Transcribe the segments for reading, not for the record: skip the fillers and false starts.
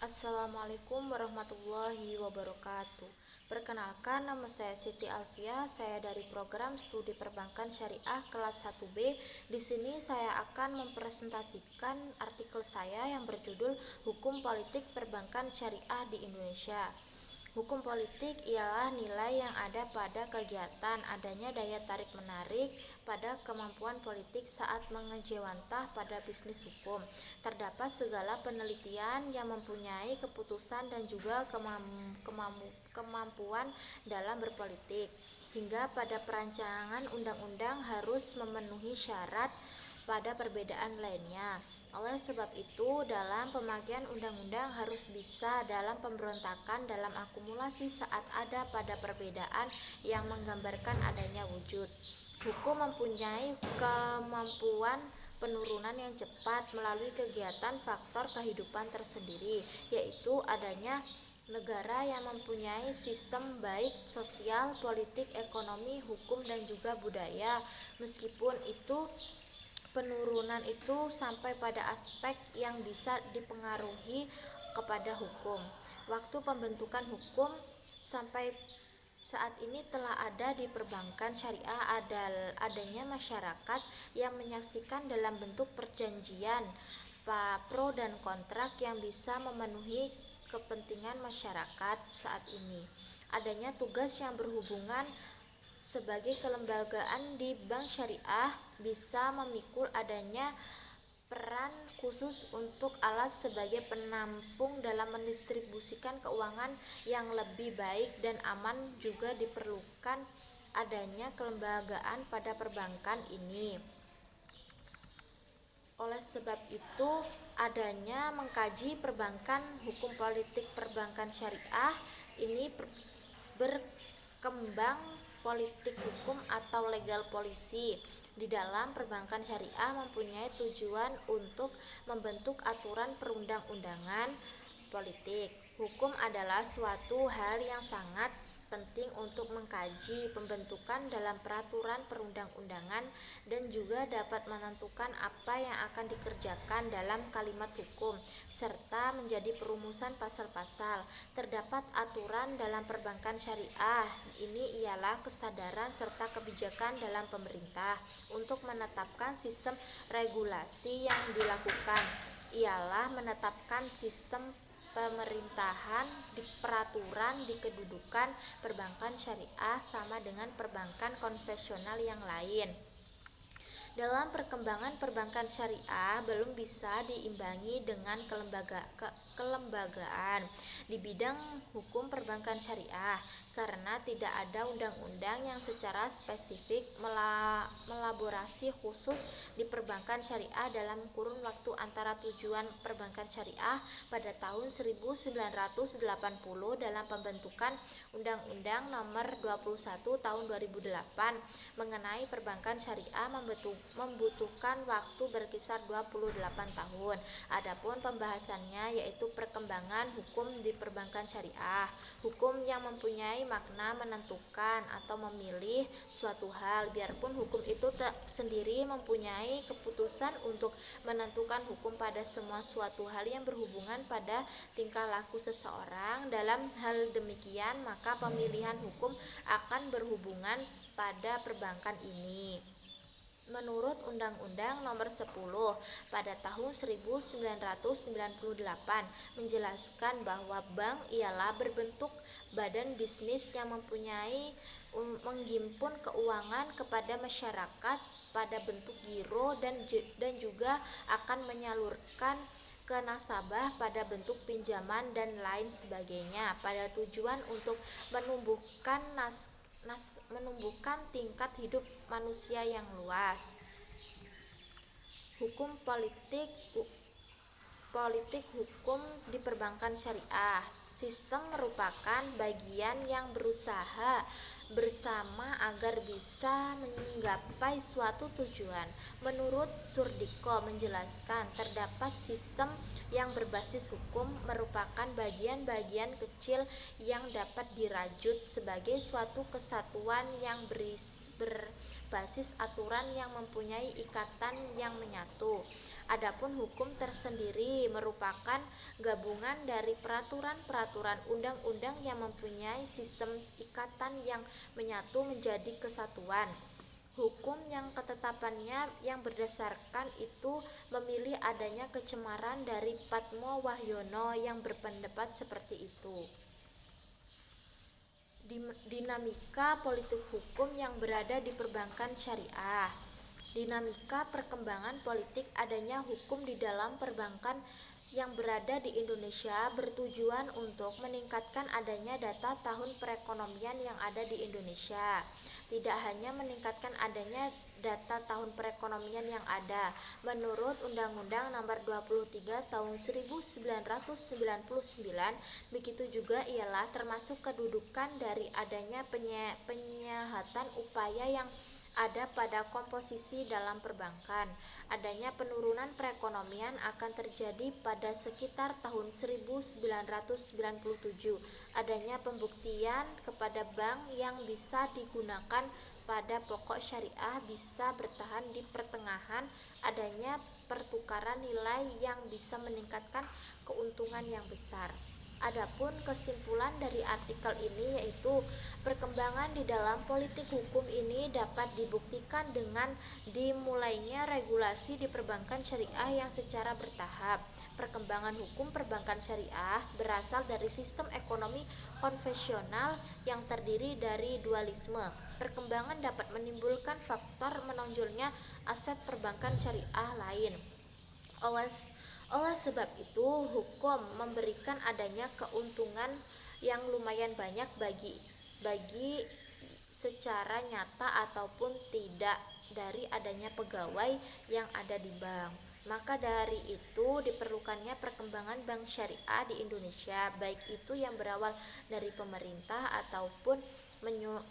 Assalamualaikum warahmatullahi wabarakatuh. Perkenalkan, nama saya Siti Alfia. Saya dari program studi perbankan syariah kelas 1B. Di sini saya akan mempresentasikan artikel saya yang berjudul Hukum Politik Perbankan Syariah di Indonesia. Hukum politik ialah nilai yang ada pada kegiatan adanya daya tarik-menarik pada kemampuan politik saat mengejawantah pada bisnis hukum. Terdapat segala penelitian yang mempunyai keputusan dan juga kemampuan dalam berpolitik, hingga pada perancangan undang-undang harus memenuhi syarat pada perbedaan lainnya. Oleh sebab itu, dalam pemakaian undang-undang harus bisa dalam pemberontakan dalam akumulasi saat ada pada perbedaan yang menggambarkan adanya wujud. Hukum mempunyai kemampuan penurunan yang cepat melalui kegiatan faktor kehidupan tersendiri, yaitu adanya negara yang mempunyai sistem baik sosial, politik, ekonomi, hukum, dan juga budaya. Meskipun itu penurunan itu sampai pada aspek yang bisa dipengaruhi kepada hukum. Waktu pembentukan hukum sampai saat ini telah ada di perbankan syariah adanya masyarakat yang menyaksikan dalam bentuk perjanjian pro dan kontrak yang bisa memenuhi kepentingan masyarakat saat ini. Adanya tugas yang berhubungan sebagai kelembagaan di bank syariah bisa memikul adanya peran khusus untuk alat sebagai penampung dalam mendistribusikan keuangan yang lebih baik dan aman. Juga diperlukan adanya kelembagaan pada perbankan ini. Oleh sebab itu, adanya mengkaji perbankan, hukum politik perbankan syariah ini berkembang politik hukum atau legal policy di dalam perbankan syariah mempunyai tujuan untuk membentuk aturan perundang-undangan politik. Hukum adalah suatu hal yang sangat penting untuk mengkaji pembentukan dalam peraturan perundang-undangan dan juga dapat menentukan apa yang akan dikerjakan dalam kalimat hukum serta menjadi perumusan pasal-pasal. Terdapat aturan dalam perbankan syariah. Ini ialah kesadaran serta kebijakan dalam pemerintah untuk menetapkan sistem regulasi yang dilakukan ialah menetapkan sistem pemerintahan di peraturan di kedudukan perbankan syariah sama dengan perbankan konvensional yang lain. Dalam perkembangan perbankan syariah belum bisa diimbangi dengan kelembagaan di bidang hukum perbankan syariah karena tidak ada undang-undang yang secara spesifik melaborasi khusus di perbankan syariah dalam kurun waktu antara tujuan perbankan syariah pada tahun 1980 dalam pembentukan Undang-Undang Nomor 21 Tahun 2008 mengenai perbankan syariah membutuhkan waktu berkisar 28 tahun. Adapun pembahasannya yaitu perkembangan hukum di perbankan syariah. Hukum yang mempunyai makna menentukan atau memilih suatu hal, biarpun hukum itu sendiri mempunyai keputusan untuk menentukan hukum pada semua suatu hal yang berhubungan pada tingkah laku seseorang. Dalam hal demikian, maka pemilihan hukum akan berhubungan pada perbankan ini. Menurut Undang-Undang Nomor 10 pada tahun 1998 menjelaskan bahwa bank ialah berbentuk badan bisnis yang menghimpun keuangan kepada masyarakat pada bentuk giro dan juga akan menyalurkan ke nasabah pada bentuk pinjaman dan lain sebagainya pada tujuan untuk menumbuhkan tingkat hidup manusia yang luas. Hukum politik hukum di perbankan syariah. Sistem merupakan bagian yang berusaha bersama agar bisa menggapai suatu tujuan. Menurut Surdiko menjelaskan, terdapat sistem yang berbasis hukum merupakan bagian-bagian kecil yang dapat dirajut sebagai suatu kesatuan yang berbasis aturan yang mempunyai ikatan yang menyatu. Adapun hukum tersendiri merupakan gabungan dari peraturan-peraturan undang-undang yang mempunyai sistem ikatan yang menyatu menjadi kesatuan. Hukum yang ketetapannya yang berdasarkan itu memilih adanya kecemaran dari Patmo Wahyono yang berpendapat seperti itu. Dinamika politik hukum yang berada di perbankan syariah. Dinamika perkembangan politik adanya hukum di dalam perbankan yang berada di Indonesia bertujuan untuk meningkatkan adanya data tahun perekonomian yang ada di Indonesia. Tidak hanya meningkatkan adanya data tahun perekonomian yang ada. Menurut Undang-Undang Nomor 23 Tahun 1999, begitu juga ialah termasuk kedudukan dari adanya penyehatan upaya yang ada pada komposisi dalam perbankan. Adanya penurunan perekonomian akan terjadi pada sekitar tahun 1997. Adanya pembuktian kepada bank yang bisa digunakan pada pokok syariah bisa bertahan di pertengahan, adanya pertukaran nilai yang bisa meningkatkan keuntungan yang besar. Adapun kesimpulan dari artikel ini yaitu perkembangan di dalam politik hukum ini dapat dibuktikan dengan dimulainya regulasi di perbankan syariah yang secara bertahap. Perkembangan hukum perbankan syariah berasal dari sistem ekonomi konvensional yang terdiri dari dualisme. Perkembangan dapat menimbulkan faktor menonjolnya aset perbankan syariah lain. Oleh sebab itu, hukum memberikan adanya keuntungan yang lumayan banyak bagi secara nyata ataupun tidak dari adanya pegawai yang ada di bank. Maka dari itu diperlukannya perkembangan bank syariah di Indonesia, baik itu yang berawal dari pemerintah ataupun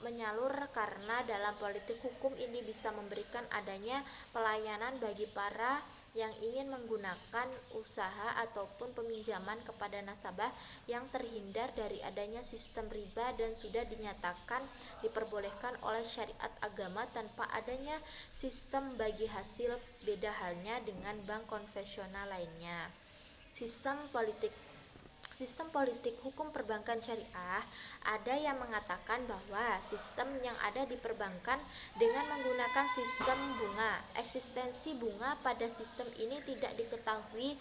menyalur, karena dalam politik hukum ini bisa memberikan adanya pelayanan bagi para yang ingin menggunakan usaha ataupun peminjaman kepada nasabah yang terhindar dari adanya sistem riba dan sudah dinyatakan diperbolehkan oleh syariat agama tanpa adanya sistem bagi hasil. Beda halnya dengan bank konvensional lainnya. Sistem politik hukum perbankan syariah, ada yang mengatakan bahwa sistem yang ada di perbankan dengan menggunakan sistem bunga. Eksistensi bunga pada sistem ini tidak diketahui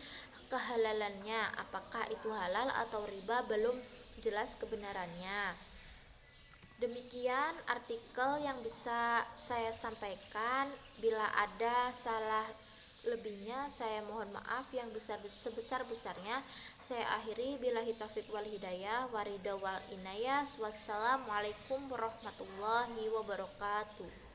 kehalalannya, apakah itu halal atau riba belum jelas kebenarannya. Demikian artikel yang bisa saya sampaikan. Bila ada salah lebihnya saya mohon maaf yang sebesar-besarnya. Saya akhiri, billahi taufiq wal hidayah, waridha wal inayah. Wassalamualaikum warahmatullahi wabarakatuh.